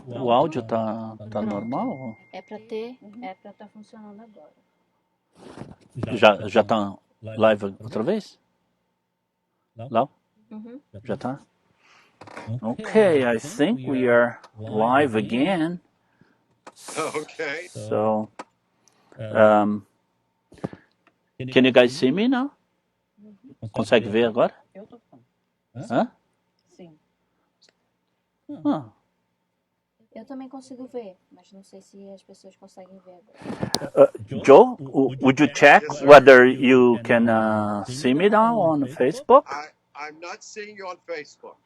O áudio tá Pronto. normal? É pra estar funcionando agora. Já tá live outra vez? Não? Uhum. Já tá? Okay, I think we are live again. Okay. So, can you guys see me now? Consegue ver agora? Eu tô falando. Hã? Sim. Ah. Eu também consigo ver, mas não sei se as pessoas conseguem ver agora. Joe, would you check Yes, sir. whether you can see me now on Facebook? I'm not seeing you on Facebook.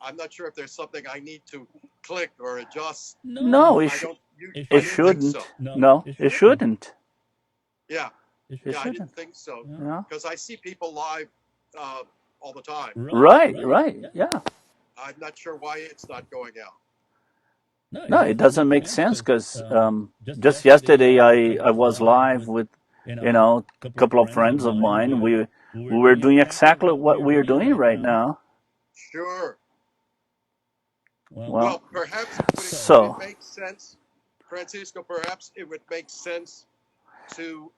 I'm not sure if there's something I need to click or adjust. No, I it didn't think shouldn't. so. No, it shouldn't. Yeah, It I shouldn't. didn't think so Yeah. because I see people live all the time. Right, yeah. I'm not sure why it's not going out. No, it doesn't make sense because just yesterday I was live with a couple of friends of mine. We were doing exactly what we are doing right now. Sure. Well, Perhaps so it makes sense, Francisco. Perhaps it would make sense to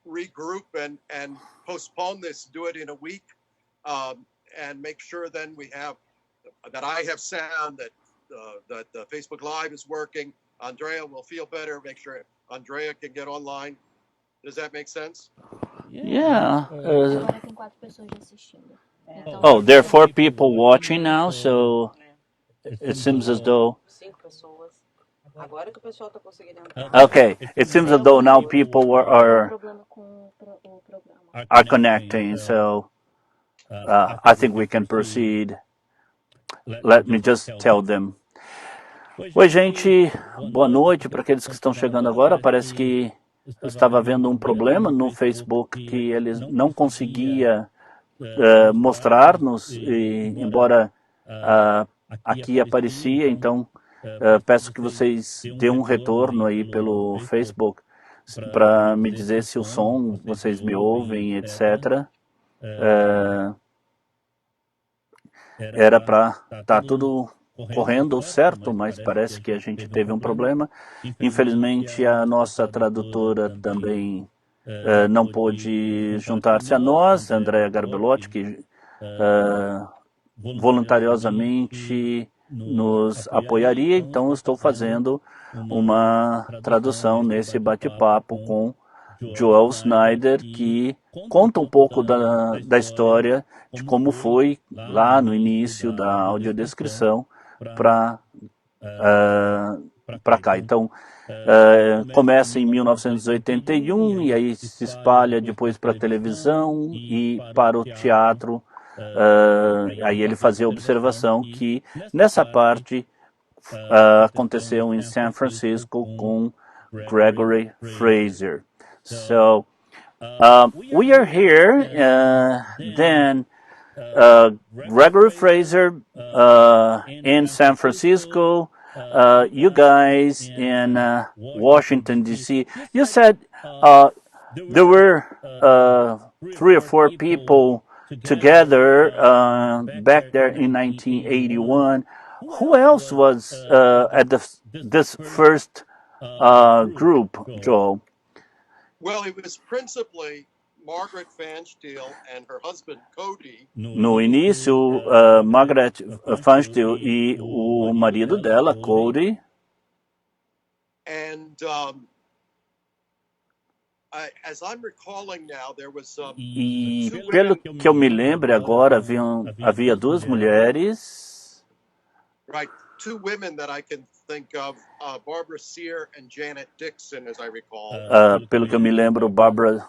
regroup and postpone this. Do it in a week, and make sure then we have that I have sound, that the Facebook Live is working. Andrea will feel better. Make sure Andrea can get online. Does that make sense? yeah. Agora tem 4 pessoas assistindo. Então, Oh, there are 4 people watching now, so it seems as though. 5 pessoas. Agora que o pessoal tá conseguindo entrar. Okay, it seems as though now people are problema com o programa. connecting, so I think we can proceed. Let me just tell them. Oi, gente, boa noite para aqueles que estão chegando agora. Parece que eu estava vendo um problema no Facebook que eles não conseguia mostrar-nos, embora aqui aparecia, então peço que vocês dêem um retorno aí pelo Facebook para me dizer se o som, vocês me ouvem, etc. Era para estar tudo correndo certo, mas parece que a gente teve um problema. Infelizmente, a nossa tradutora também não pôde juntar-se a nós, Andrea Garbelotti, que voluntariosamente nos apoiaria, então eu estou fazendo uma tradução nesse bate-papo com Joel Snyder, que conta um pouco da história de como foi lá no início da audiodescrição para cá. Então, começa em 1981 e aí se espalha depois para a televisão e para o teatro. Aí ele fazia a observação que nessa parte aconteceu em San Francisco com Gregory Fraser. So we are here, then Gregory Fraser in San Francisco, you guys in Washington, D.C. You said there were 3 or 4 people together back there in 1981. Who else was at this first group, Joel? Well, it was principally Margaret Fansteel and her husband Cody. No início, Margaret Fansteel e o marido dela, Cody. And as I'm recalling now, there was E pelo que eu me lembro agora, havia 2 mulheres. Right, 2 women that I can think of, Barbara Sear and Janet Dixon, as I recall. Pelo que eu me lembro, Barbara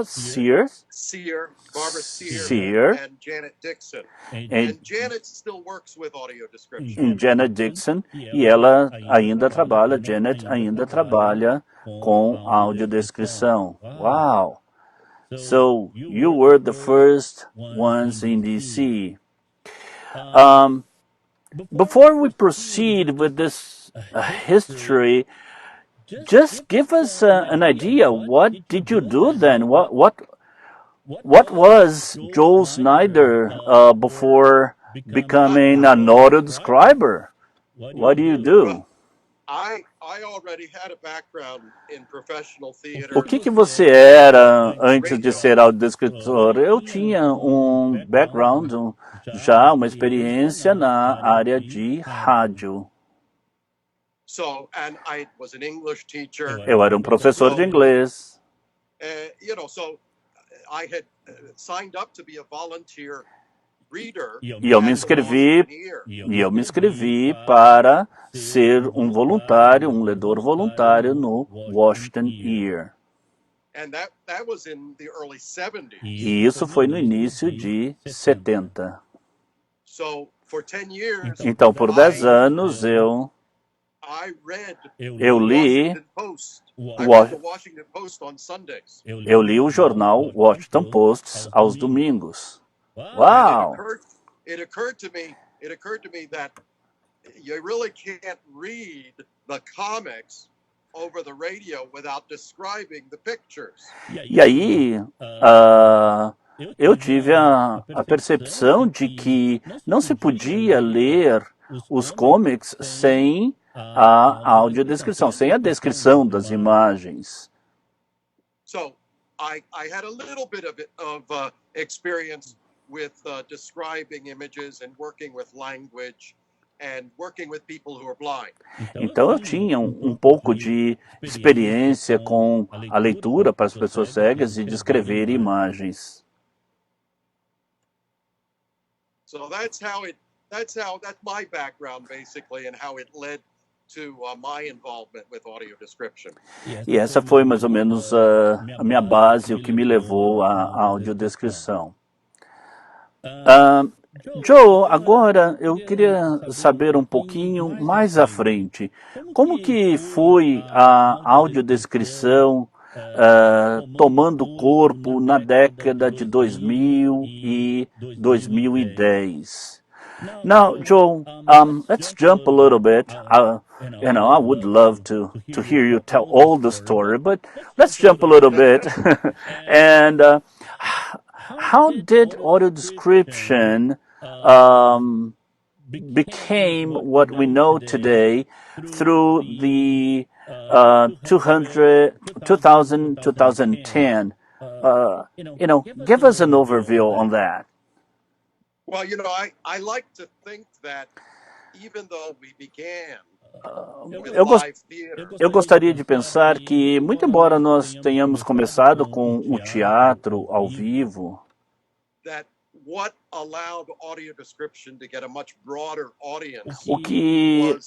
Sear, Barbara Sear, and Janet Dixon. And Janet still works with audio description. Janet Dixon, e ela ainda trabalha, Janet ainda trabalha com audiodescrição. Wow! So you were the first ones in DC. Before we proceed with this history, just give us an idea. What did you do then? What was Joel Snyder before becoming an audio describer? What do you do? I already had a background in professional theater. O que você era antes de ser audiodescritor? Eu tinha um background, já uma experiência na área de rádio. So, and I was an English teacher. Eu era um professor de inglês. So I had signed up to be a volunteer reader. E eu me inscrevi para ser um voluntário, um ledor voluntário no Washington Ear. And that was in the early 70s. E isso foi no início de 70. So for 10 years, então, por 10 anos, eu li eu li o jornal Washington Post aos domingos. Uau! It occurred to me that you really can't read the comics over the radio without describing the pictures. E aí, eu tive a percepção de que não se podia ler os comics sem a audiodescrição, sem a descrição das imagens. So, I had a little bit of experience with describing images and working with language and working with people who are blind. Então eu tinha um pouco de experiência com a leitura para as pessoas cegas e descrever imagens. So that's my background basically and how it led to my involvement with audio description. E essa foi mais ou menos a minha base, o que me levou à audiodescrição. Joe, agora eu queria saber um pouquinho mais à frente. Como que foi a audiodescrição tomando corpo na década de 2000 e 2010? Now, Joe, let's jump a little bit. I would love to hear you tell all the story, but let's jump a little bit. And how did audio description became what we know today through the 2010? Give us an overview on that. Well, I like to think that even though we began eu gostaria de pensar que, muito embora nós tenhamos começado com o teatro ao vivo, o que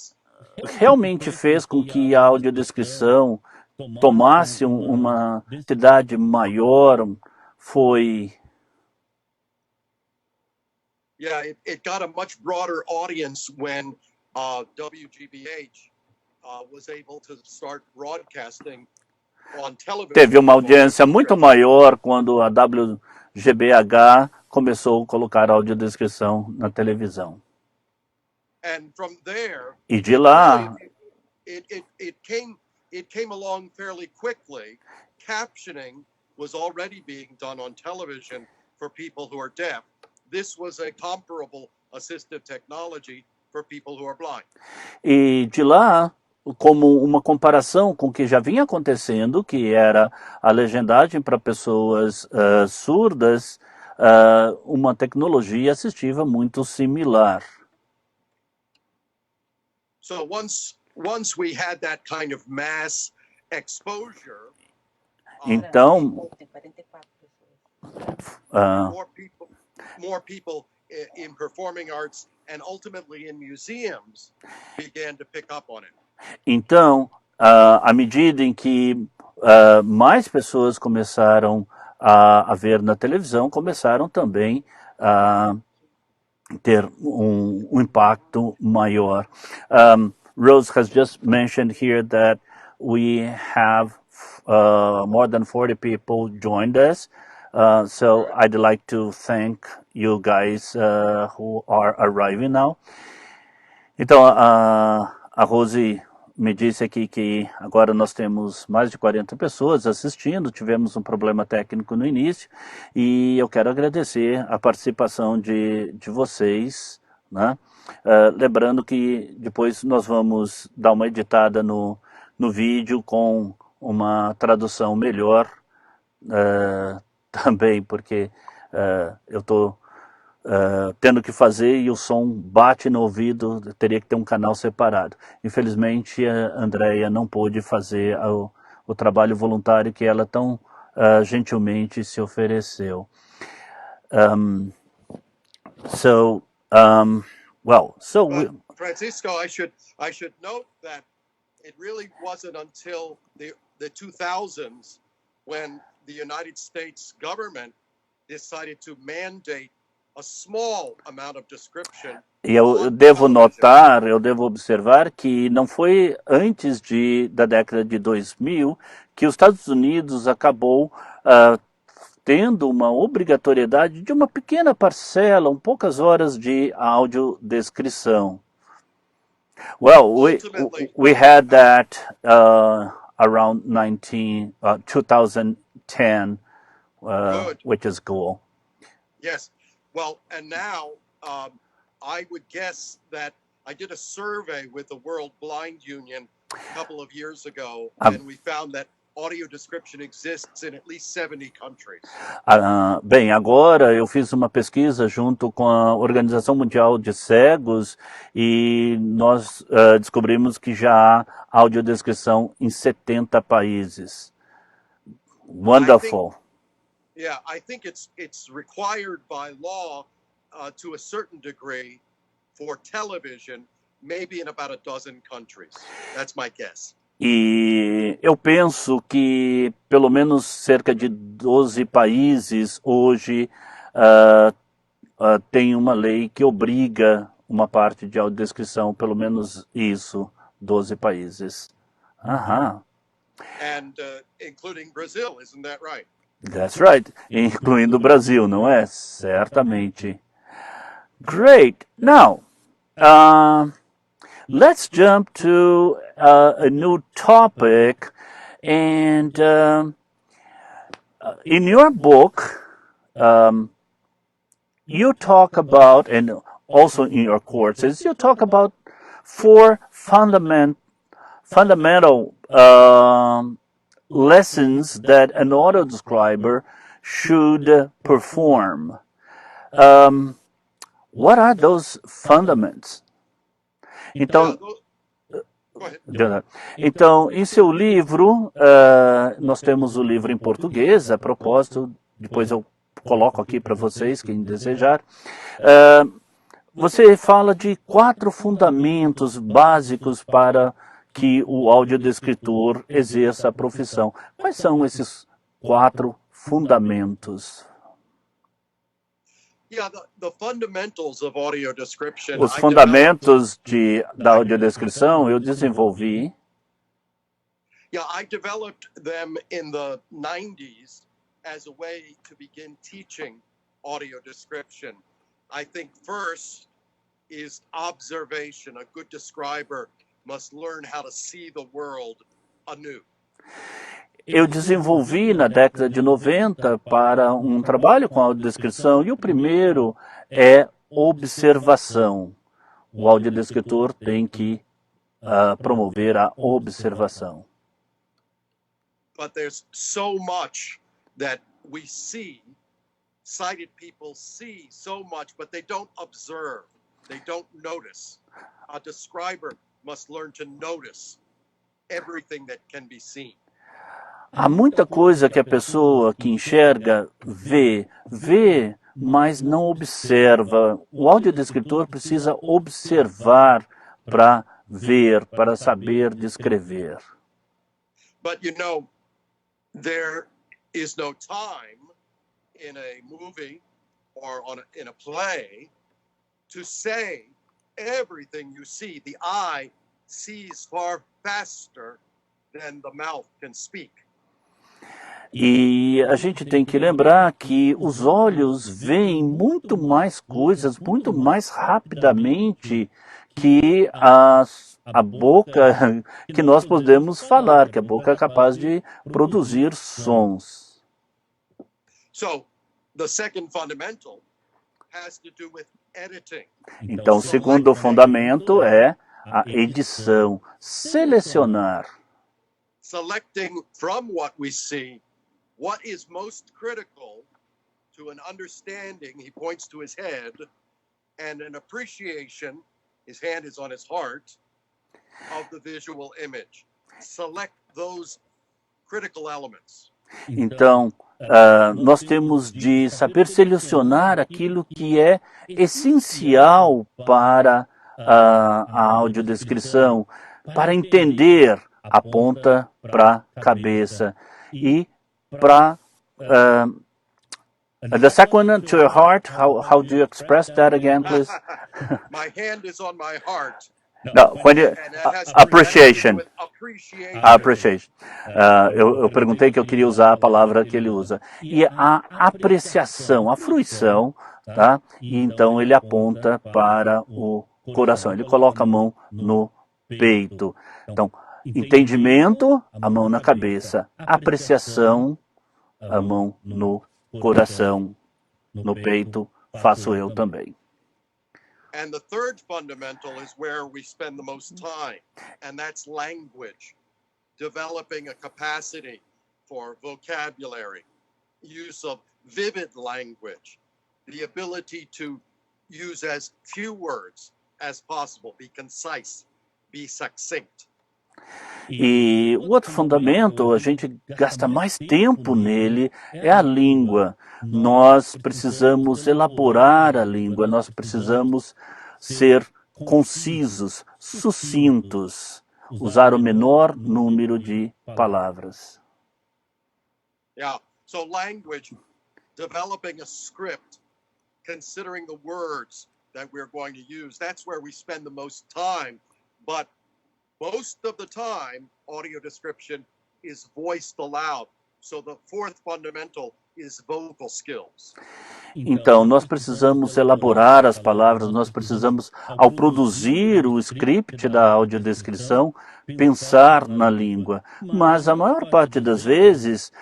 realmente fez com que a audiodescrição tomasse uma entidade maior foi... Yeah, it got a much broader audience when WGBH was able to start broadcasting on television. Teve uma audiência muito maior quando a WGBH começou a colocar audiodescrição na televisão. And from there, e de lá, it came along fairly quickly. Captioning was already being done on television for people who are deaf. This was a comparable assistive technology for people who are blind. E de lá, como uma comparação com o que já vinha acontecendo, que era a legendagem para pessoas surdas, uma tecnologia assistiva muito similar. So once we had that kind of mass exposure, então, more people in performing arts and ultimately in museums began to pick up on it. Então, à medida em que mais pessoas começaram a ver na televisão, começaram também a ter um impacto maior. Rose has just mentioned here that we have more than 40 people joined us. So I'd like to thank you guys who are arriving now. Então, a Rose me disse aqui que agora nós temos mais de 40 pessoas assistindo, tivemos um problema técnico no início, e eu quero agradecer a participação de vocês né? Lembrando que depois nós vamos dar uma editada no vídeo com uma tradução melhor também, porque eu estou tendo que fazer e o som bate no ouvido, teria que ter um canal separado. Infelizmente, a Andrea não pôde fazer o trabalho voluntário que ela tão gentilmente se ofereceu. Francisco, I should note that it really wasn't until the 2000s when the United States government decided to mandate a small amount of description. E eu devo notar, eu devo observar que não foi antes da década de 2000 que os Estados Unidos acabou tendo uma obrigatoriedade de uma pequena parcela, poucas horas de audiodescrição. Well, we had that around 2010, which is cool. Yes. Well, and now I would guess that I did a survey with the World Blind Union a couple of years ago, and we found that audio description exists in at least 70 countries. Bem, agora eu fiz uma pesquisa junto com a Organização Mundial de Cegos e nós descobrimos que já há audiodescrição em 70 países. Wonderful. I think it's required by law to a certain degree for television, maybe in about a dozen countries. That's my guess. E eu penso que pelo menos cerca de 12 países hoje tem uma lei que obriga uma parte de audiodescrição, pelo menos isso, 12 países. And including Brazil, isn't that right? That's right, incluindo o Brasil, não é? Certamente. Great. Now, let's jump to a new topic. And in your book, you talk about, and also in your courses, you talk about 4 fundamental lessons that an audio describer should perform. What are those fundamentals? Então, em seu livro, nós temos o livro em português, a propósito, depois eu coloco aqui para vocês, quem desejar. Você fala de 4 fundamentos básicos para que o audiodescritor exerça a profissão. Quais são esses 4 fundamentos? Os fundamentos da audiodescrição eu desenvolvi. I developed them in the 90s as a way to begin teaching audio description. I think first is observation. A good describer must learn how to see the world anew. Eu desenvolvi na década de 90 para um trabalho com audiodescrição, e o primeiro é observação. O audiodescritor tem que promover a observação. But there's so much that we see, sighted people see so much, but they don't observe, they don't notice. A describer must learn to notice everything that can be seen. Há muita coisa que a pessoa que enxerga vê, mas não observa. O audiodescritor precisa observar para ver, para saber descrever. But you know, there is no time in a movie or in a play to say everything you see. The eye sees far faster than the mouth can speak. E a gente tem que lembrar que os olhos veem muito mais coisas, muito mais rapidamente que a boca que nós podemos falar, que a boca é capaz de produzir sons. So, the second fundamental has to do with editing. Então, o segundo fundamento é a edição, selecionar. Selecting from what we see what is most critical to an understanding, he points to his head, and an appreciation, his hand is on his heart, of the visual image. Select those critical elements. Então, nós temos de saber selecionar aquilo que é essencial para a audiodescrição, para entender, aponta para a cabeça e para the second one, to your heart. How do you express that again, please? My hand is on my heart. No, when you, And that has to appreciation. with appreciation. Appreciation. Eu perguntei que eu queria usar a palavra que ele usa. E a apreciação, a fruição, tá? E então ele aponta para o coração. Ele coloca a mão no peito. Então, entendimento, a mão na cabeça. Apreciação, a mão no coração. No peito, faço eu também. And the third fundamental is where we spend the most time, and that's language. Developing a capacity for vocabulary, use of vivid language, the ability to use as few words as possible, be concise, be succinct. E o outro fundamento, a gente gasta mais tempo nele, é a língua. Nós precisamos elaborar a língua, nós precisamos ser concisos, sucintos, usar o menor número de palavras. Yeah, so language, developing a script, considering the words that we're going to use, that's where we spend the most time, but most of the time, audio description is voiced aloud. So the fourth fundamental is vocal skills. Então, nós precisamos elaborar as palavras, nós precisamos, ao produzir o script da audiodescrição, pensar na língua. Mas a maior parte das vezes,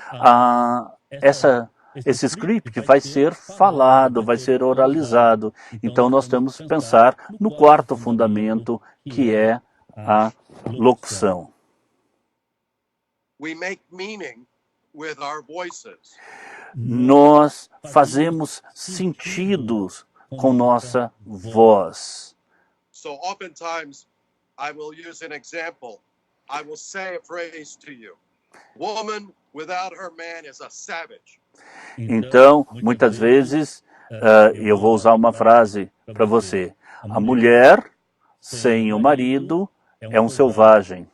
esse script vai ser falado, vai ser oralizado. Então, nós temos que pensar no quarto fundamento, que é a locução. We make meaning with our voices. Nós fazemos sentidos com nossa voz. So oftentimes I will use an example. I will say a phrase to you. Woman without her man is a savage. Então, muitas vezes, eu vou usar uma frase para você. A mulher sem o marido é um selvagem.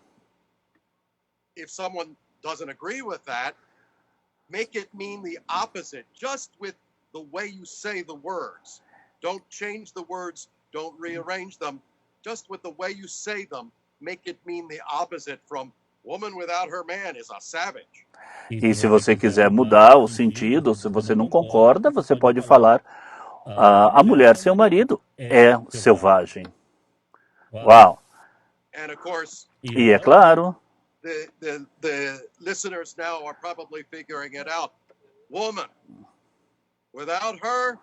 If someone doesn't agree with that, make it mean the opposite, just with the way you say the words. Don't change the words, don't rearrange them. Just with the way you say them, make it mean the opposite from woman without her man is a savage. E se você quiser mudar o sentido, se você não concorda, você pode falar a mulher sem o marido é selvagem. Uau! And of course, E é claro, the listeners now are probably figuring it out. Woman, without her,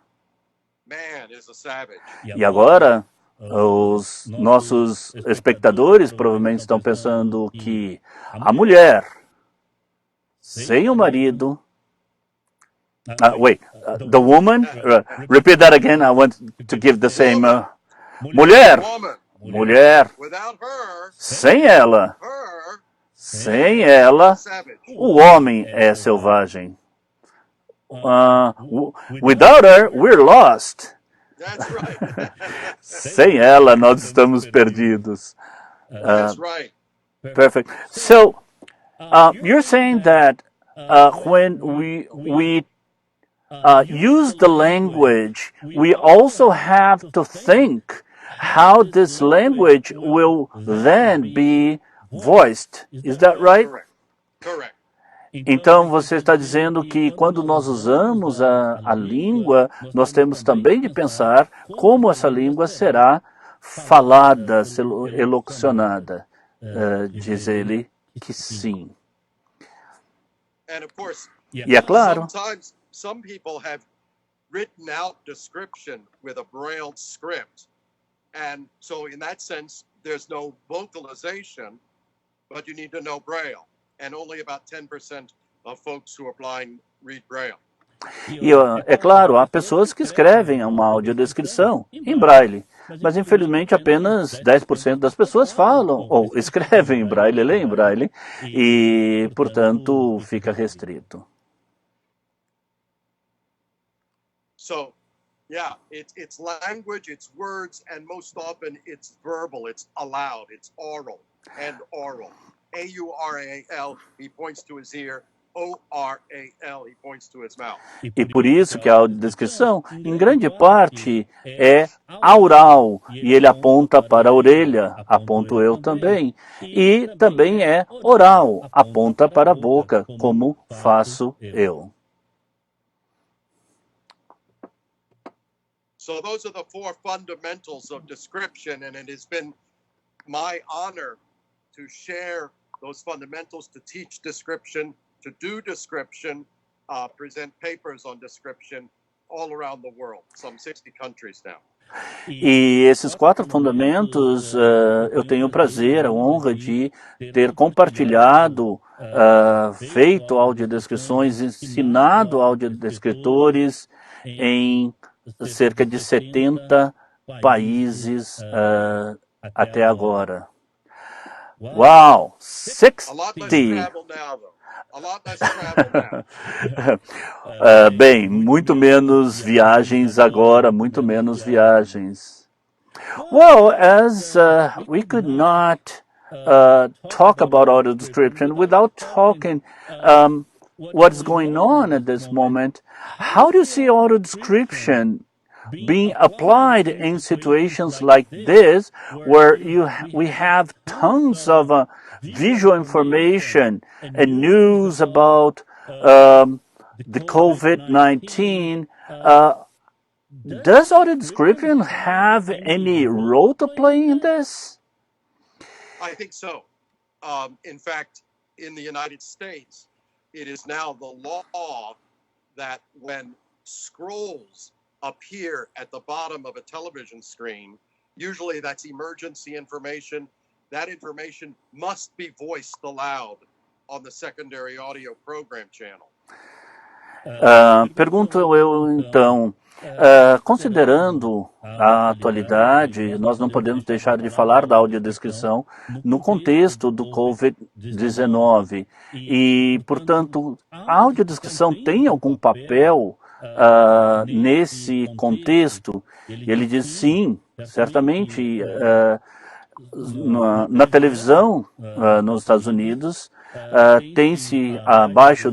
man is a savage. e agora os nossos espectadores provavelmente estão pensando que a mulher sem o marido... the woman... repeat that again, I want to give the same... mulher, Woman, mulher, without her, sem ela, savage. o homem é selvagem. Without her, we're lost. That's right. Sem ela, nós estamos perdidos. That's right. Perfect. So, you're saying that when we use the language, we also have to think how this language will then be voiced. Is that right? Correct. Correct. Então, você está dizendo que quando nós usamos a língua, nós temos também de pensar como essa língua será falada, elocucionada. Diz ele que sim. And of course, E é claro, sometimes some people have written out description with a braille script. And so in that sense, there's no vocalization, but you need to know braille. And only about 10% of folks who are blind read braille. E, é claro, há pessoas que escrevem uma audiodescrição em braille, mas infelizmente apenas 10% das pessoas falam ou escrevem em braille, leem em braille, e, portanto, fica restrito. So, yeah, it's language, it's words, and most often it's verbal, it's aloud, it's oral, and oral. A-U-R-A-L, he points to his ear. O-R-A-L, he points to his mouth. E por isso que a audiodescrição, em grande parte, é aural, e ele aponta para a orelha, aponto eu também. E também é oral, aponta para a boca, como faço eu. So those are the four fundamentals of description, and it has been my honor to share those fundamentals, to teach description, to do description, present papers on description all around the world, some 60 countries now. E esses 4 fundamentos, eu tenho o prazer, a honra de ter compartilhado, feito audiodescrições, ensinado audiodescritores em cerca de 70 países até agora. Uau! 60! A lot less travel now, though. A lot less travel now. Bem, muito menos viagens agora, muito menos viagens. Well, as we could not talk about audio description without talking what's going on at this moment, how do you see audio description being applied in situations like this, where we have tons of visual information and news about the COVID-19? Does audio description have any role to play in this? I think so. In fact, in the United States, it is now the law that when scrolls appear at the bottom of a television screen, usually that's emergency information, that information must be voiced aloud on the secondary audio program channel. Pergunto eu então, considerando a atualidade, nós não podemos deixar de falar da audiodescrição no contexto do Covid-19 e, portanto, a audiodescrição tem algum papel nesse contexto? E ele diz sim, certamente. Na televisão nos Estados Unidos tem-se abaixo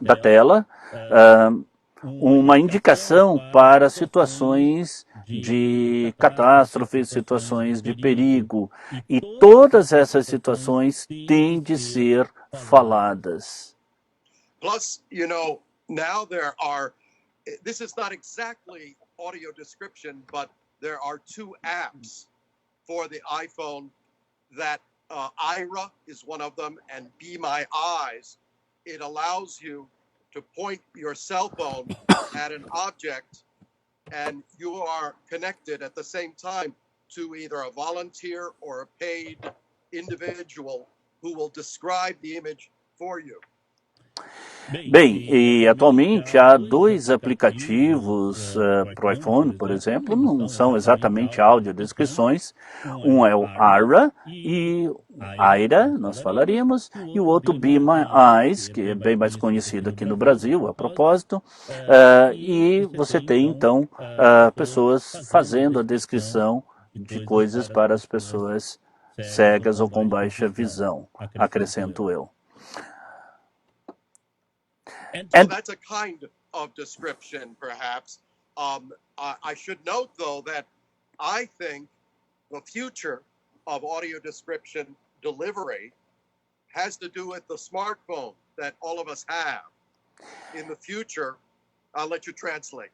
da tela uma indicação para situações de catástrofe, situações de perigo, e todas essas situações têm de ser faladas. Plus, now this is not exactly audio description, but there are 2 apps for the iPhone that Ira is one of them, and Be My Eyes. It allows you to point your cell phone at an object, and you are connected at the same time to either a volunteer or a paid individual who will describe the image for you. Bem, e atualmente há 2 aplicativos para o iPhone, por exemplo, não são exatamente audiodescrições. Um é o Ira, nós falaríamos, e o outro Be My Eyes, que é bem mais conhecido aqui no Brasil, a propósito. E você tem, então, pessoas fazendo a descrição de coisas para as pessoas cegas ou com baixa visão, acrescento eu. So that's a kind of description, perhaps. I should note, though, that I think the future of audio description delivery has to do with the smartphone that all of us have. In the future, I'll let you translate.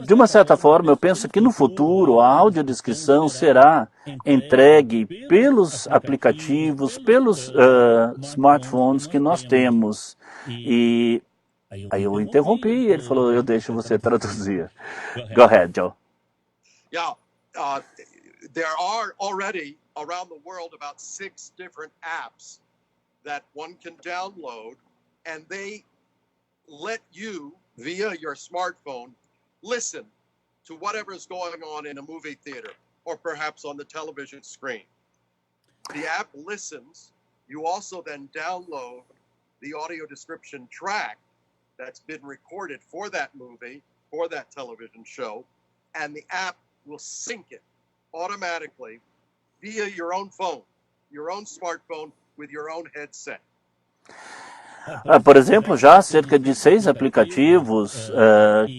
de uma certa forma, eu penso que no futuro a audiodescrição será entregue pelos aplicativos, pelos smartphones que nós temos. E aí eu interrompi e ele falou, eu deixo você traduzir. Go ahead, Joe. Yeah, there are already around the world about 6 different apps that one can download, and they let you, via your smartphone, listen to whatever is going on in a movie theater or perhaps on the television screen. The app listens. You also then download the audio description track that's been recorded for that movie, for that television show, and the app will sync it automatically via your own phone, your own smartphone with your own headset. Por exemplo, já há cerca de 6 aplicativos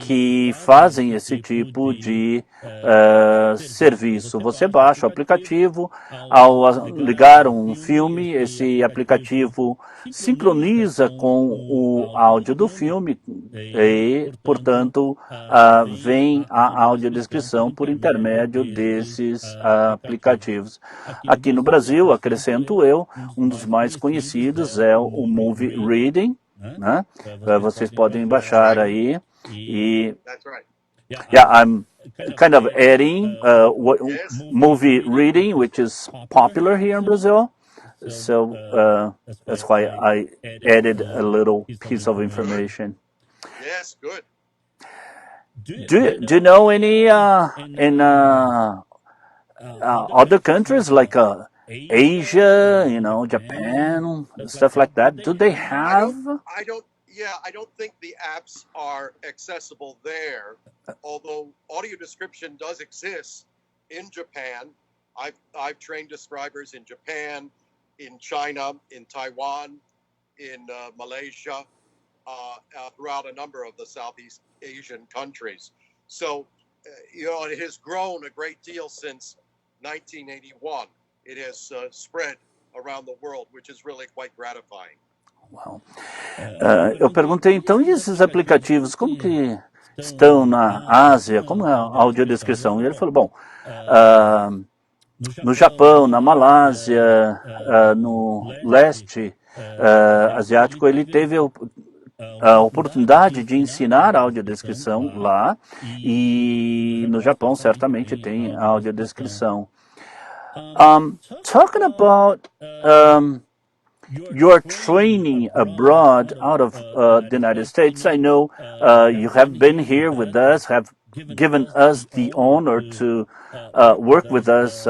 que fazem esse tipo de serviço. Você baixa o aplicativo, ao ligar um filme, esse aplicativo sincroniza com o áudio do filme e, portanto, vem a audiodescrição por intermédio desses aplicativos. Aqui no Brasil, acrescento eu, um dos mais conhecidos é o Movie Reading, né? Vocês podem baixar aí e yeah, I'm kind of adding movie reading, which is popular here in Brazil. So that's why I added a little piece of information. Yes, good. Do you know any in other countries like Asia, Japan, stuff like that? Do they have? I don't think the apps are accessible there. Although audio description does exist in Japan. I've trained describers in Japan, in China, in Taiwan, in Malaysia, throughout a number of the Southeast Asian countries. So, it has grown a great deal since 1981. It has spread around the world, which is really quite gratifying. Wow. Eu perguntei então, e esses aplicativos, como que estão na Ásia, como é a audiodescrição? E ele falou, bom, no Japão, na Malásia, no leste asiático, ele teve a oportunidade de ensinar a audiodescrição lá, e no Japão certamente tem a audiodescrição. Talking about your training abroad out of the United States, I know you have been here with us, have given us the honor to work with us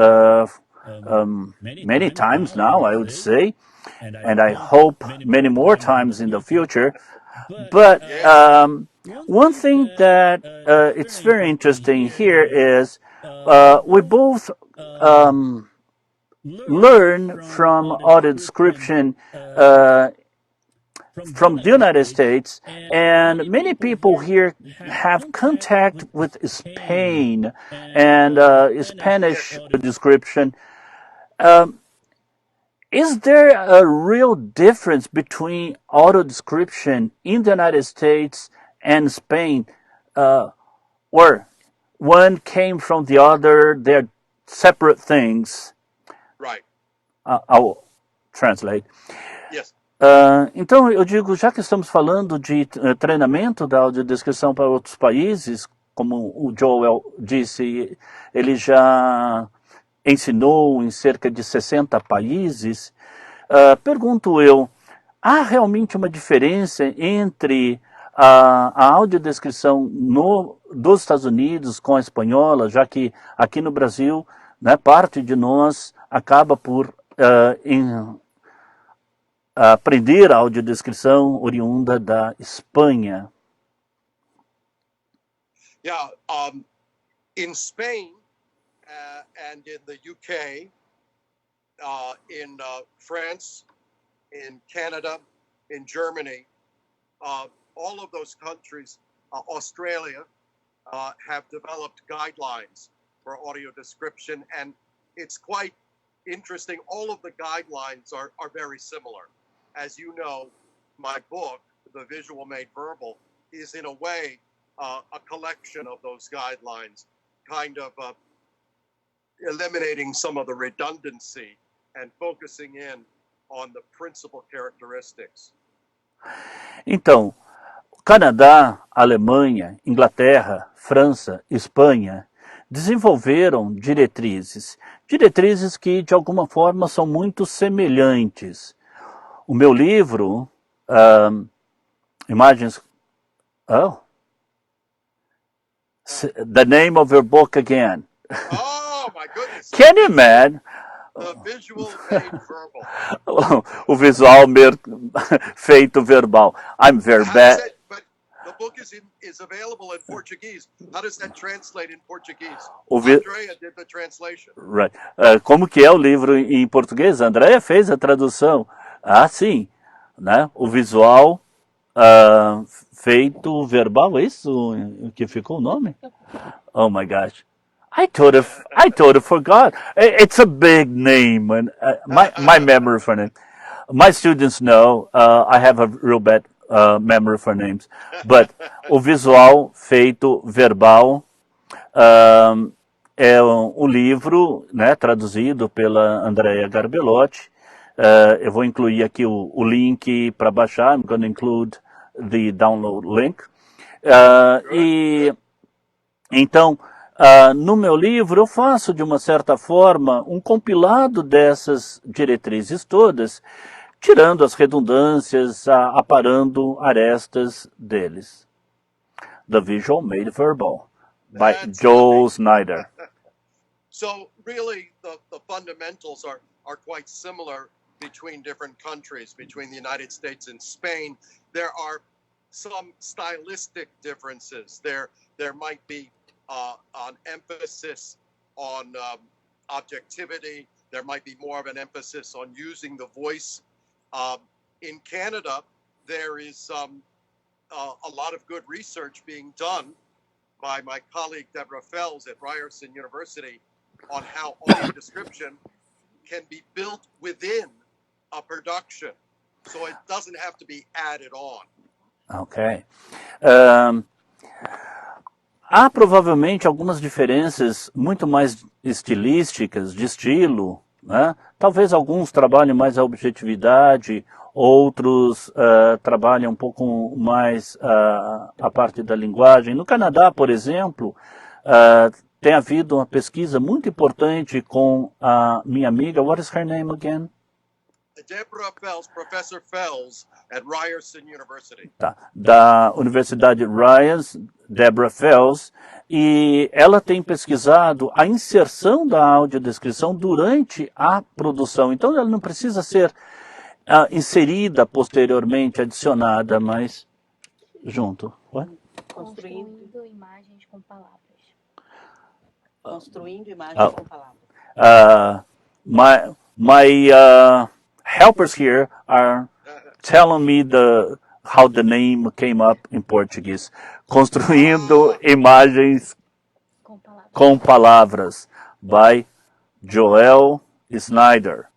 many times now, I would say, and I hope many more times in the future. But one thing that it's very interesting here is we both learn from audio description from the United States, and many people here have contact with Spain and Spanish description. Is there a real difference between auto description in the United States and Spain, or one came from the other, they're separate things? Right. I will translate. Yes. Então, eu digo, já que estamos falando de treinamento da audiodescrição para outros países, como o Joel disse, ele já ensinou em cerca de 60 países, pergunto eu, há realmente uma diferença entre a audiodescrição dos Estados Unidos com a espanhola, já que aqui no Brasil, né, parte de nós acaba por aprender a audiodescrição oriunda da Espanha? Yeah, in Spain and in the UK, in France, in Canada, in Germany, all of those countries, Australia, have developed guidelines for audio description, and it's quite interesting. All of the guidelines are very similar. As you know, my book, The Visual Made Verbal, is in a way a collection of those guidelines, kind of eliminating some of the redundancy and focusing in on the principal characteristics. Então, Canadá, Alemanha, Inglaterra, França, Espanha desenvolveram diretrizes. Diretrizes que, de alguma forma, são muito semelhantes. O meu livro, Imagens... Oh. The name of your book again. Oh, my goodness. Can you imagine? The visual made verbal. O visual feito verbal. I'm very bad. But the book is available in Portuguese. How does that translate in Portuguese? Andrea did the translation. Right. Como que é o livro em português? A Andrea fez a tradução. Ah, sim. Né? O visual feito verbal, é isso que ficou o nome? Oh my gosh. I totally forgot. It's a big name, and my memory for name. My students know I have a real bad memory for names, but o visual feito verbal é um livro, né, traduzido pela Andrea Garbelotti. Eu vou incluir aqui o link para baixar. I'm going to include the download link. Então, no meu livro eu faço de uma certa forma um compilado dessas diretrizes todas, tirando as redundâncias, aparando arestas deles. The Visual Made Verbal, by Joe Snyder. So really the fundamentals are quite similar between different countries, between the United States and Spain. There are some stylistic differences. There might be an emphasis on objectivity. There might be more of an emphasis on using the voice. In Canada, there is a lot of good research being done by my colleague Deborah Fells at Ryerson University on how audio description can be built within a production. So it doesn't have to be added on. Ok. Há provavelmente algumas diferenças muito mais estilísticas, de estilo, né? Talvez alguns trabalhem mais a objetividade, outros trabalham um pouco mais a parte da linguagem. No Canadá, por exemplo, tem havido uma pesquisa muito importante com a minha amiga, what is her name again? Deborah Fells, Professor Fells, at Ryerson University. Tá. Da Universidade Ryerson, Deborah Fells, e ela tem pesquisado a inserção da audiodescrição durante a produção. Então ela não precisa ser inserida posteriormente, adicionada, mas junto. What? Construindo imagens com palavras. Construindo imagens com palavras. My helpers here are telling me how the name came up in Portuguese. Construindo imagens com palavras by Joel Snyder.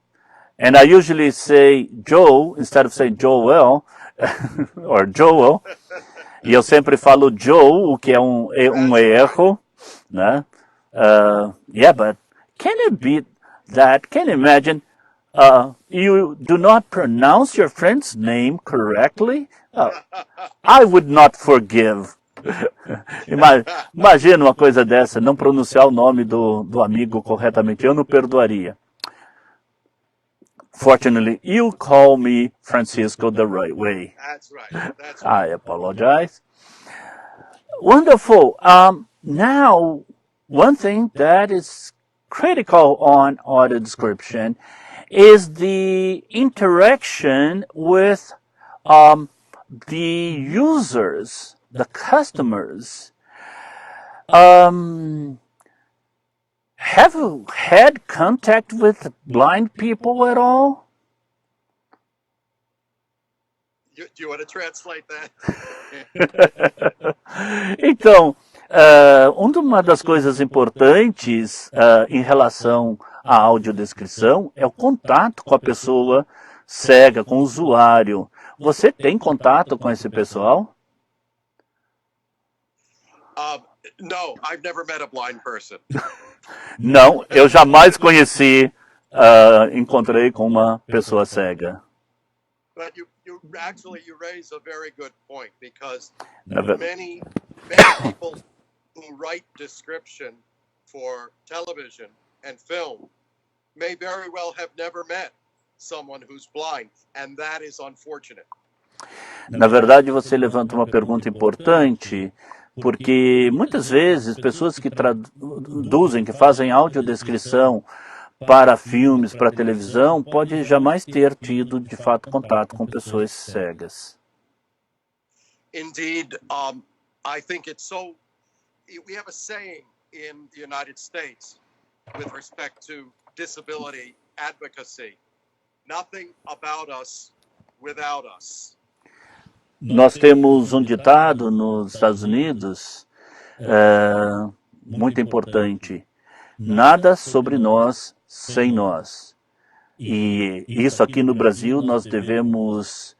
And I usually say Joe instead of saying Joel or Joel. E eu sempre falo Joe, o que é um erro, né? Yeah, but can it be that? Can you imagine? You do not pronounce your friend's name correctly? I would not forgive. Imagina uma coisa dessa, não pronunciar o nome do amigo corretamente. Eu não perdoaria. Fortunately, you call me Francisco the right way. That's right. That's right. I apologize. Wonderful. Now, one thing that is critical on audio description is the interaction with the users, the customers. Have you had contact with blind people at all? Do you want to translate that? Então, uma das coisas importantes em relação à audiodescrição é o contato com a pessoa cega, com o usuário. Você tem contato com esse pessoal? No, I've never met a blind person. Não, eu jamais conheci, encontrei com uma pessoa cega. But you raise a very good point, because Na ver- many people who write description for television and film may very well have never met someone who's blind, and that is unfortunate. Na verdade, você levanta uma pergunta importante, porque muitas vezes pessoas que traduzem, que fazem audiodescrição para filmes, para televisão, pode jamais ter tido, de fato, contato com pessoas cegas. Indeed, I think it's so. We have a saying in the United States with respect to disability advocacy: nothing about us without us. Nós temos um ditado nos Estados Unidos, muito importante: nada sobre nós sem nós. E isso aqui no Brasil nós devemos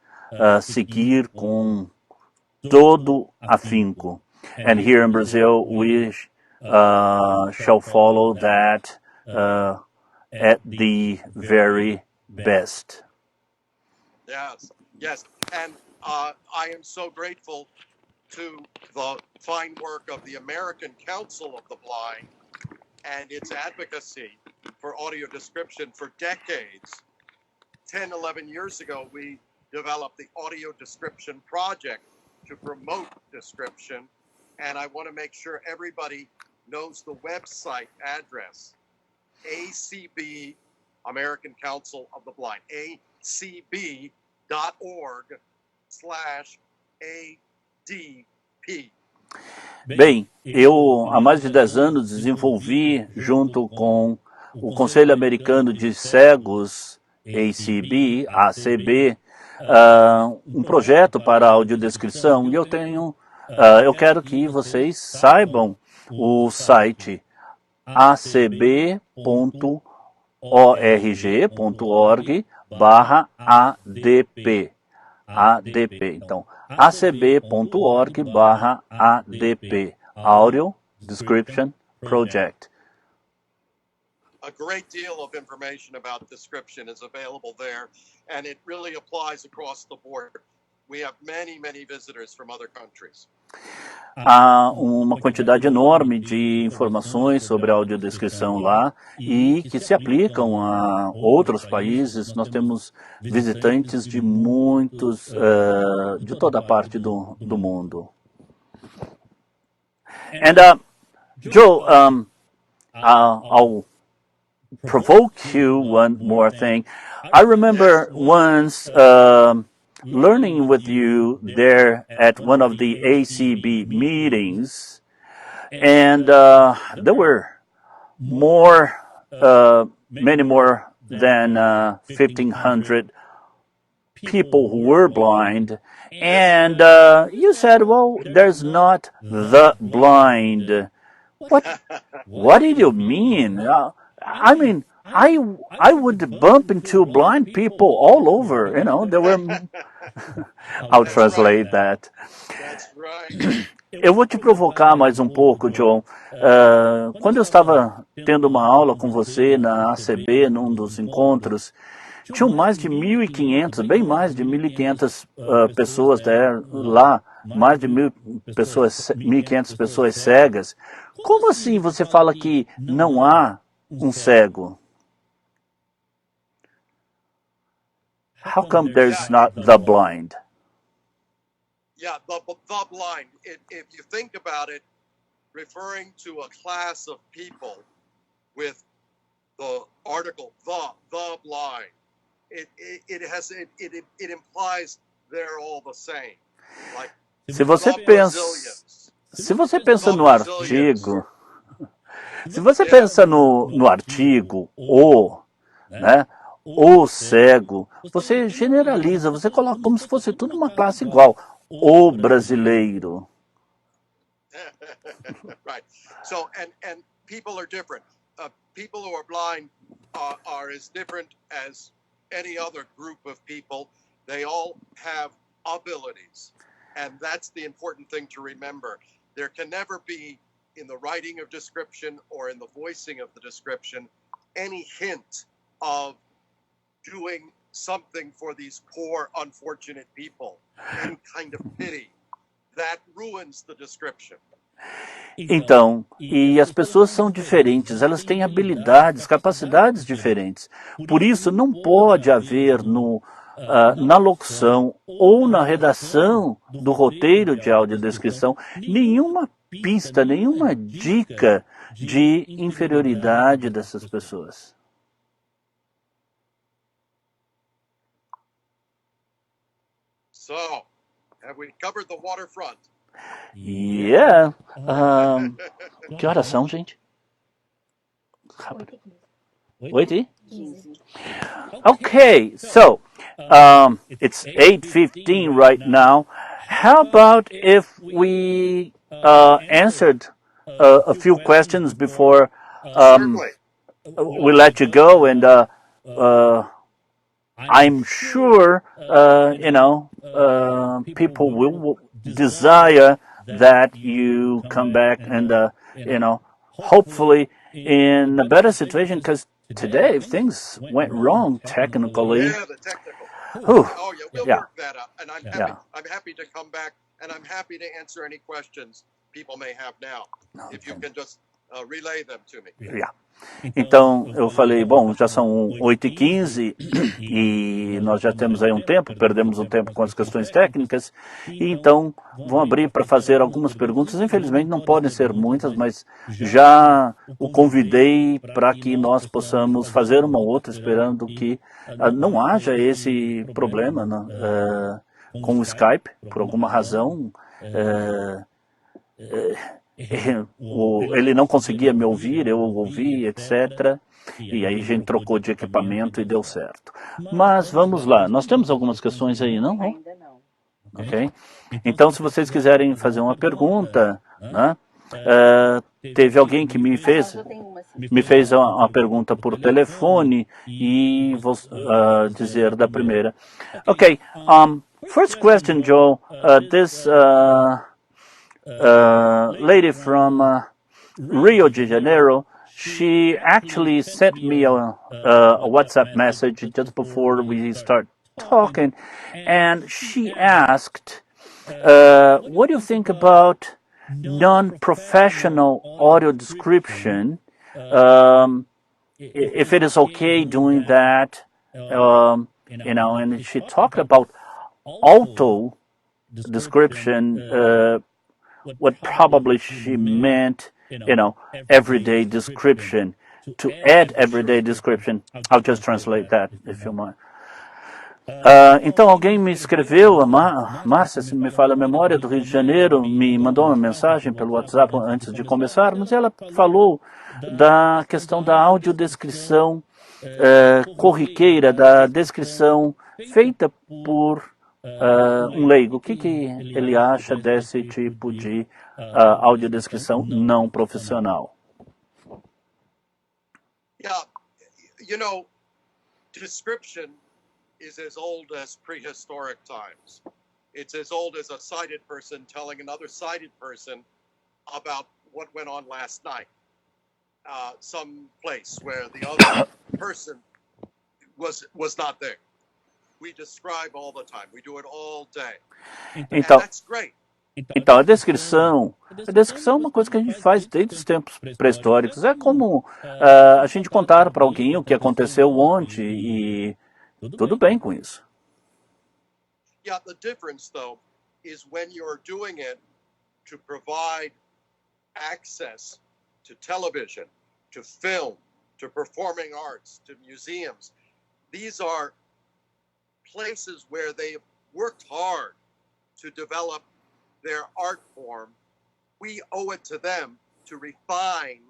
seguir com todo afinco. And here in Brazil we shall follow that at the very best. Yes, and I am so grateful to the fine work of the American Council of the Blind and its advocacy for audio description for decades. 10, 11 years ago, we developed the Audio Description Project to promote description, and I want to make sure everybody knows the website address: ACB, American Council of the Blind, acb.org/ADP. Bem, eu há mais de 10 anos desenvolvi, junto com o Conselho Americano de Cegos, ACB, um projeto para audiodescrição, e eu quero que vocês saibam o site acb.org.org/ADP. Então, acb.org/ADP, Audio Description Project. A great deal of information about description is available there, and it really applies across the board. We have many, many visitors from other countries. Há uma quantidade enorme de informações sobre a audiodescrição lá e que se aplicam a outros países. Nós temos visitantes de de toda parte do mundo. And Joe, I'll provoke you one more thing. I remember once learning with you there at one of the ACB meetings, and there were many more than 1,500 people who were blind, and you said, well, there's not the blind. What did you mean? I mean, I would bump into blind people all over. There were. I'll translate that. That's right. Eu vou te provocar mais um pouco, John. Quando eu estava tendo uma aula com você na ACB, num dos encontros, tinham mais de 1.500, bem mais de 1.500 pessoas lá, mais de 1.500 pessoas cegas. Como assim você fala que não há um cego? How come there's not the blind? Yeah, the blind. If you think about it, referring to a class of people with the article the blind, it implies they're all the same. Like Se você pensa no artigo, se você pensa no artigo né, o cego, você generaliza, você coloca como se fosse tudo uma classe igual. O brasileiro. Right. So and people are different. People who are blind are as different as any other group of people. They all have abilities, and that's the important thing to remember. There can never be, in the writing of description or in the voicing of the description, any hint of doing something for these poor, unfortunate people, any kind of pity. That ruins the description. Então, e as pessoas são diferentes, elas têm habilidades, capacidades diferentes. Por isso, não pode haver na locução ou na redação do roteiro de audiodescrição nenhuma pista, nenhuma dica de inferioridade dessas pessoas. So, have we covered the waterfront? Yeah. Que horas são, gente? 8h15. Okay, so it's 8:15 right now. How about if we answered a few questions before Certainly. we let you go? And I'm sure people will desire that you come back and hopefully in a better situation, because today things went wrong technically. Yeah, the technical. Whew. Oh yeah, we'll Yeah. work that out. And I'm happy. Yeah. I'm happy to come back, and I'm happy to answer any questions people may have now. If you can just relay them to me. Yeah. Então eu falei, bom, já são 8h15 e nós já temos aí um tempo, perdemos um tempo com as questões técnicas, e então vão abrir para fazer algumas perguntas. Infelizmente não podem ser muitas, mas já o convidei para que nós possamos fazer uma outra, esperando que não haja esse problema, né, com o Skype, por alguma razão. Ele não conseguia me ouvir, eu ouvi, etc. E aí a gente trocou de equipamento e deu certo. Mas vamos lá, nós temos algumas questões aí, não? Ainda não. Ok? Então, se vocês quiserem fazer uma pergunta, né? Teve alguém que me fez uma pergunta por telefone e vou dizer da primeira. Ok, first question, Joe. This lady from Rio de Janeiro, she actually sent me a WhatsApp message just before we start talking, and she asked, what do you think about non-professional audio description? If it is okay doing that, and she talked about auto description, what probably she meant, everyday description, to add everyday description. I'll just translate that, if you mind. Então alguém me escreveu, a Márcia, se me falha a memória, do Rio de Janeiro, me mandou uma mensagem pelo WhatsApp antes de começarmos, e ela falou da questão da audiodescrição corriqueira, da descrição feita por um leigo. O que ele acha desse tipo de audiodescrição não profissional? Yeah, description is as old as prehistoric times. It's as old as a sighted person telling another sighted person about what went on last night. Some place where the other person was not there. We describe all the time. We do it all day. And that's great. Então, a descrição é uma coisa que a gente faz desde os tempos pré-históricos. É como a gente contar para alguém o que aconteceu ontem e tudo bem com isso. Yeah, the difference, though, is when you're doing it to provide access to television, to film, to performing arts, to museums. These are places where they've worked hard to develop their art form. We owe it to them to refine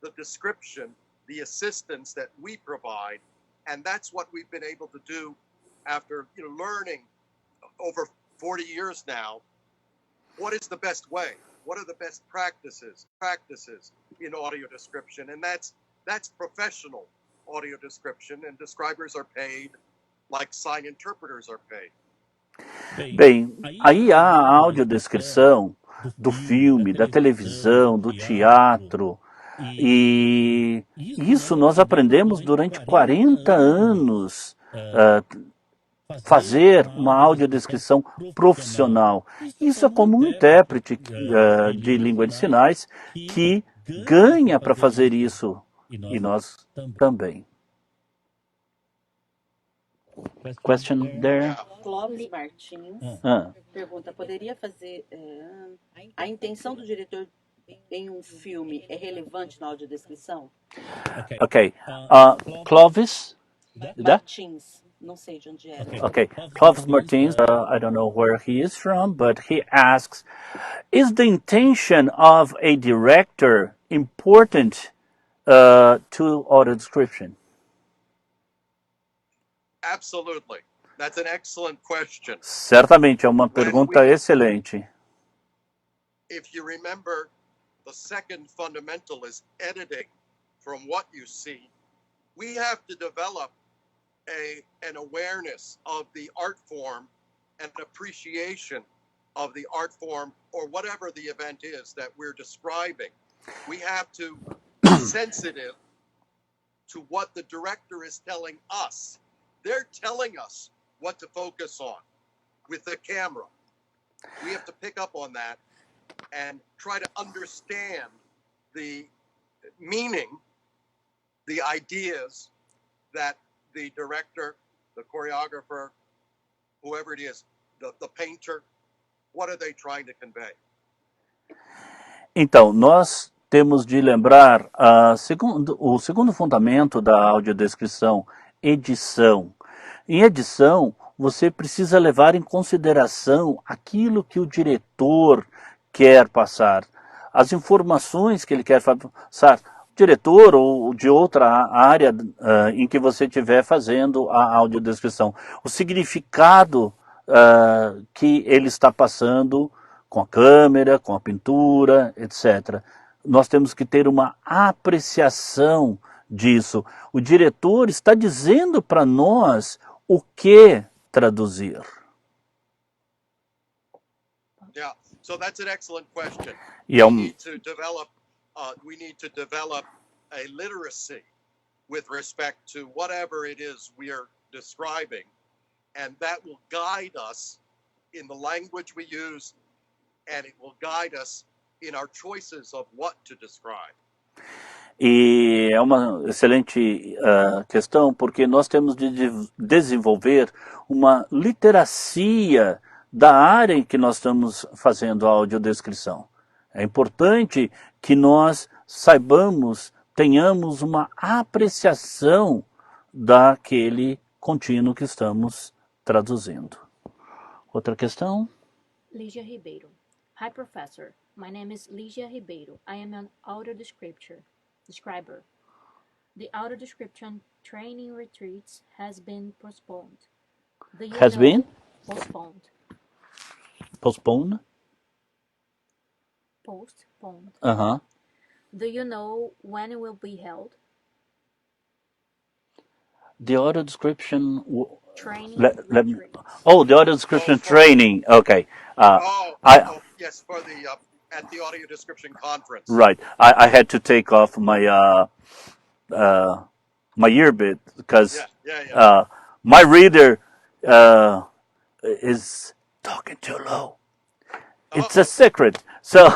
the description, the assistance that we provide, and that's what we've been able to do after learning over 40 years now. What is the best way? What are the best practices in audio description? And that's professional audio description, and describers are paid like sign interpreters are paid. Bem, aí a audiodescrição do filme, da televisão, do teatro. E isso nós aprendemos durante 40 anos, fazer uma audiodescrição profissional. Isso é como um intérprete de língua de sinais que ganha para fazer isso, e nós também. Question there? Clóvis Martins pergunta, poderia fazer... a intenção do diretor em um filme é relevante na audiodescrição? Ok. Clovis? Martins, não sei de onde era. Okay, Clovis Martins, I don't know where he is from, but he asks, is the intention of a director important to audio description? Absolutely. That's an excellent question. Certamente, é uma pergunta excelente. If you remember, the second fundamental is editing from what you see. We have to develop an awareness of the art form and an appreciation of the art form or whatever the event is that we're describing. We have to be sensitive to what the director is telling us. They're telling us what to focus on with the camera. We have to pick up on that and try to understand the meaning, the ideas that the director, the choreographer, whoever it is, the painter, what are they trying to convey? Então, nós temos de lembrar o segundo fundamento da audiodescrição, edição. Em edição, você precisa levar em consideração aquilo que o diretor quer passar, as informações que ele quer passar, o diretor ou de outra área em que você estiver fazendo a audiodescrição, o significado que ele está passando com a câmera, com a pintura, etc. Nós temos que ter uma apreciação disso. O diretor está dizendo para nós o que traduzir. Yeah, so that's an excellent question. Yeah. We need to develop a literacy with respect to whatever it is we are describing, and that will guide us in the language we use, and it will guide us in our choices of what to describe. E é uma excelente questão, porque nós temos de desenvolver uma literacia da área em que nós estamos fazendo a audiodescrição. É importante que nós saibamos, tenhamos uma apreciação daquele contínuo que estamos traduzindo. Outra questão? Lígia Ribeiro. Hi, Professor. My name is Lígia Ribeiro. I am an audio describer. The audio description training retreats has been postponed. Postponed. Postponed? Postponed. Uh-huh. Do you know when it will be held? The audio description Training the audio description training. Okay. Yes, for the at the audio description conference. Right. I had to take off my my earbud because my reader is talking too low. It's a secret. So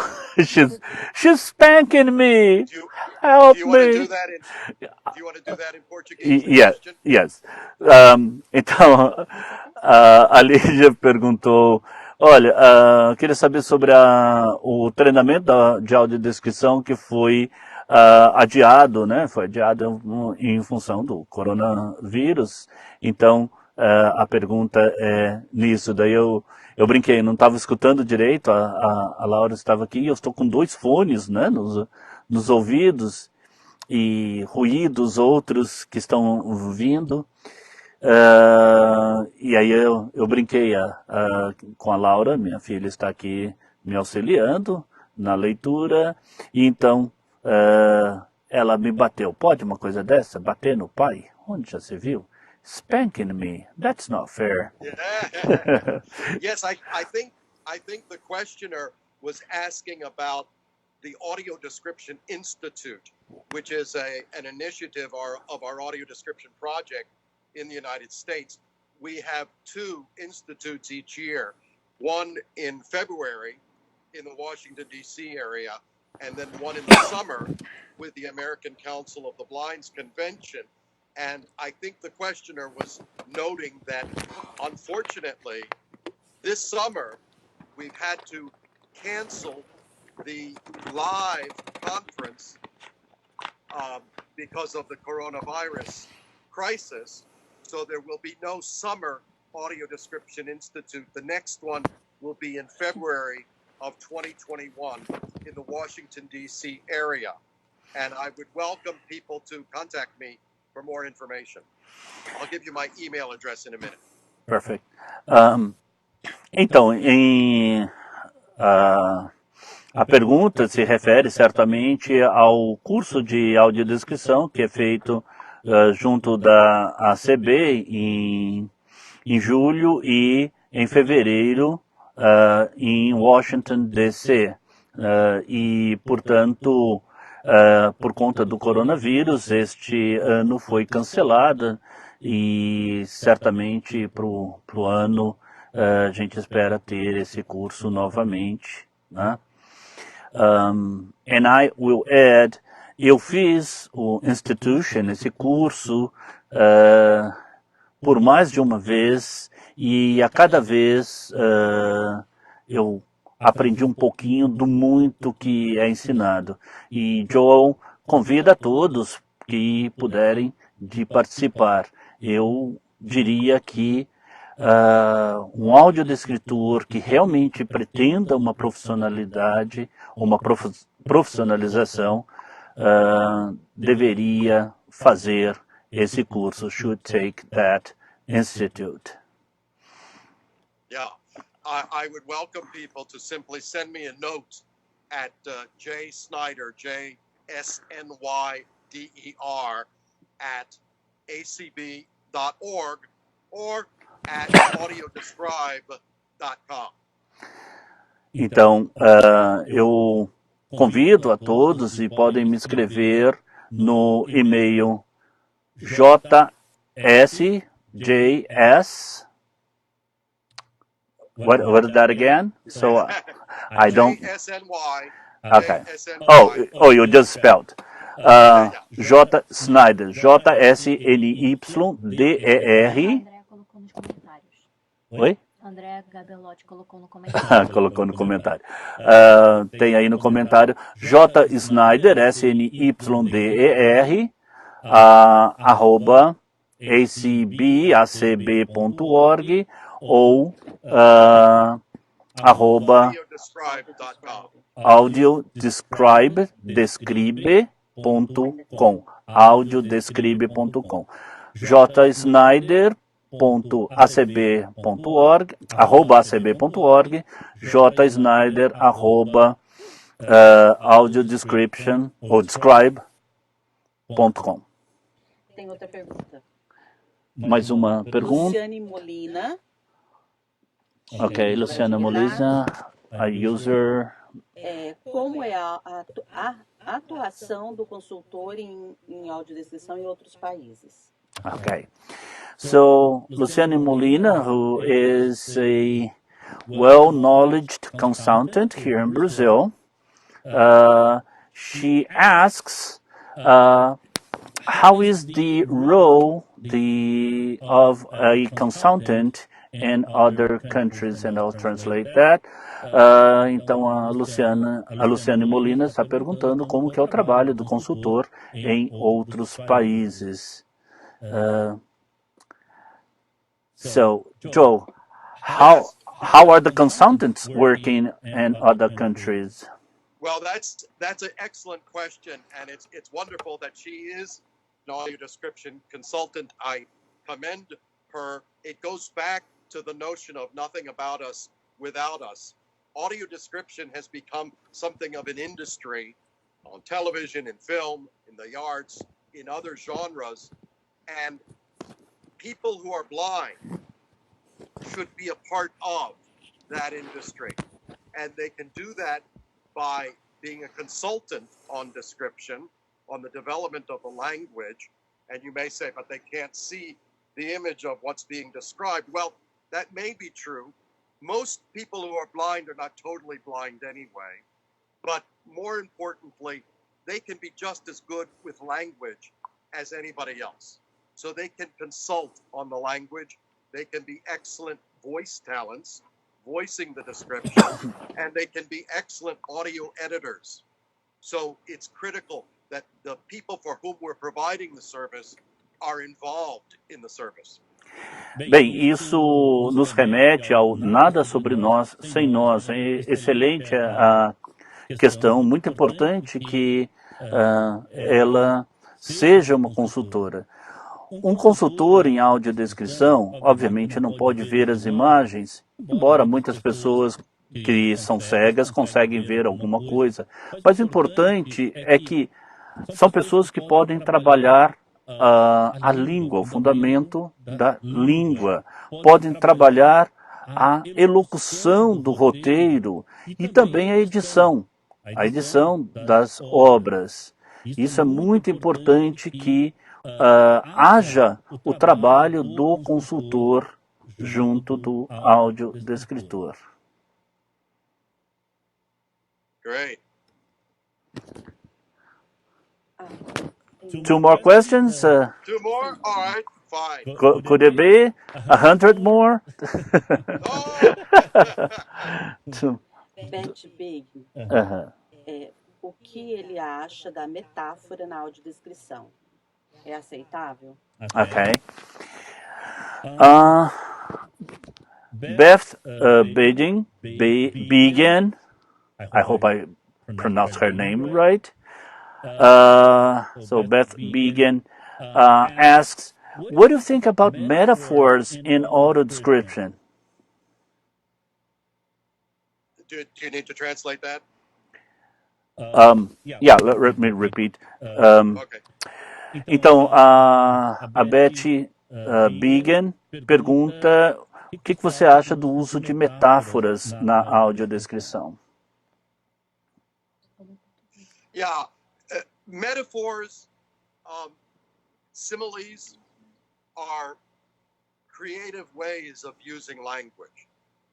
she's spanking me. Help me. Do you want to do that in Portuguese? Yes. Então, a Lígia perguntou, olha, queria saber sobre o treinamento de audiodescrição que foi adiado, né? Foi adiado em função do coronavírus. Então, a pergunta é nisso. Daí eu brinquei, não estava escutando direito, a Laura estava aqui, eu estou com 2 fones, né, nos ouvidos, e ruídos outros que estão vindo. E aí eu brinquei com a Laura, minha filha está aqui me auxiliando na leitura, e então ela me bateu. Pode uma coisa dessa? Bater no pai? Onde já se viu? Spanking me. That's not fair. Yes, I think the questioner was asking about the Audio Description Institute, which is an initiative of our audio description project in the United States. We have 2 institutes each year, one in February in the Washington, D.C. area, and then one in the summer with the American Council of the Blind's convention. And I think the questioner was noting that, unfortunately, this summer, we've had to cancel the live conference because of the coronavirus crisis. So there will be no summer Audio Description Institute. The next one will be in February of 2021 in the Washington, D.C. area. And I would welcome people to contact me for more information. I'll give you my email address in a minute. Perfect. Então, a pergunta se refere certamente ao curso de audiodescrição que é feito junto da ACB em julho e em fevereiro em Washington, D.C. E, portanto, por conta do coronavírus, este ano foi cancelado e certamente para o ano a gente espera ter esse curso novamente, né? And I will add, eu fiz o Institution, esse curso, por mais de uma vez e a cada vez eu aprendi um pouquinho do muito que é ensinado. E Joel convida a todos que puderem de participar. Eu diria que um audiodescritor que realmente pretenda uma profissionalidade, uma profissionalização, deveria fazer esse curso, should take that institute. Yeah, I would welcome people to simply send me a note at J Snyder, JSNYDER, at acb.org or at audiodescribe.com. Então, eu convido a todos e podem me escrever no e-mail jsjs. What is that again? So I don't. JSNY. Okay. JSNY. Oh, you just spelled. J Snyder, JSNYDER. André colocou nos comentários. Oi? André Gabelotti colocou no comentário. Colocou no comentário. Tem aí no comentário J Snyder, SNYDER, arroba acb.org ou arroba audiodescribe.com, audiodescribe.com, jsnyder.acb.org, arroba acb.org, jsnyder, arroba audiodescription ou describe.com. Tem outra pergunta. Mais uma pergunta. Luciane Molina. Ok, Luciana Molina, a user. Como é a atuação do consultor em audiodescrição em outros países? Okay. So, Luciane Molina, who is a well-knowledged consultant here in Brazil, she asks, how is the role of a consultant in other countries? And I'll translate that. Então a Luciane Molina está perguntando como que é o trabalho do consultor em outros países. So, Joe, how are the consultants working in other countries? Well, that's an excellent question, and it's wonderful that she is an audio description consultant. I commend her. It goes back to the notion of nothing about us without us. Audio description has become something of an industry on television, in film, in the arts, in other genres, and people who are blind should be a part of that industry. And they can do that by being a consultant on description, on the development of the language. And you may say, but they can't see the image of what's being described. Well, that may be true. Most people who are blind are not totally blind anyway. But more importantly, they can be just as good with language as anybody else. So they can consult on the language. They can be excellent voice talents, voicing the description, and they can be excellent audio editors. So it's critical that the people for whom we're providing the service are involved in the service. Bem, isso nos remete ao nada sobre nós sem nós. É excelente a questão, muito importante que ela seja uma consultora. Um consultor em audiodescrição, obviamente, não pode ver as imagens, embora muitas pessoas que são cegas conseguem ver alguma coisa. Mas o importante é que são pessoas que podem trabalhar a língua, o fundamento da língua, podem trabalhar a elocução do roteiro e também a edição das obras. Isso é muito importante que haja o trabalho do consultor junto do audiodescritor. Great. Two more questions? Two more? All right, fine. Could it be 100 more? No. Bet Big, o que ele acha da metáfora na audiodescrição? É aceitável? Okay. Beth Began, I hope I pronounced her name right. So Beth Began asks, what do you think about metaphors in auto description? Do you need to translate that? Yeah, let me repeat. Okay. Então, a Beth Began pergunta o que você acha do uso de metáforas na audiodescrição. Yeah, metaphors, similes are creative ways of using language.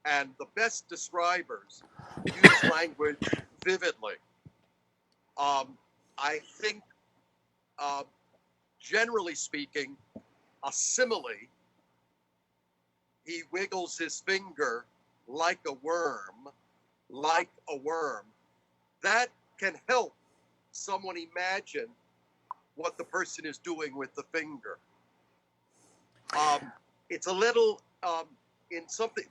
And the best describers use language vividly. I think, generally speaking, a simile, he wiggles his finger like a worm, that can help someone imagine what the person is doing with the finger. It's a little, in something,